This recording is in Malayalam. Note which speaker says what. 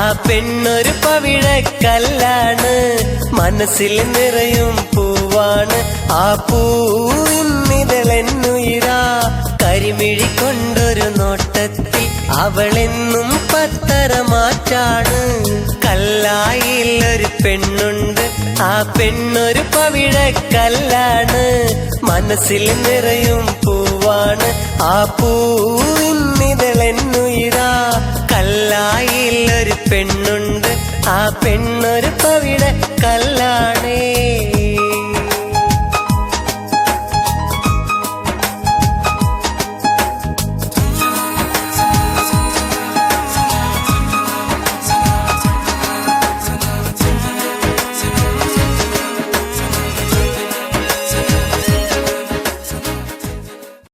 Speaker 1: ആ പെണ്ണൊരു പവിഴക്കല്ലാണ്, മനസ്സിൽ നിറയും പൂവാണ്. ആ പൂവിന്നിതളെന്നുയിരാ, കരിമിഴി കൊണ്ടൊരു നോട്ടത്തിൽ അവളെന്നും പത്തരമാറ്റാണ്. കല്ലായിൽ ഒരു പെണ്ണുണ്ട്, ആ പെണ്ണൊരു പവിഴക്കല്ലാണ്, മനസ്സിൽ നിറയും പൂവാണ്. ആ പൂവിന്നിതളെന്നുയിരാ, കല്ലായിൽ ഒരു പെണ്ണുണ്ട്, ആ പെണ്ണൊരു പവിഴക്കല്ലാണേ.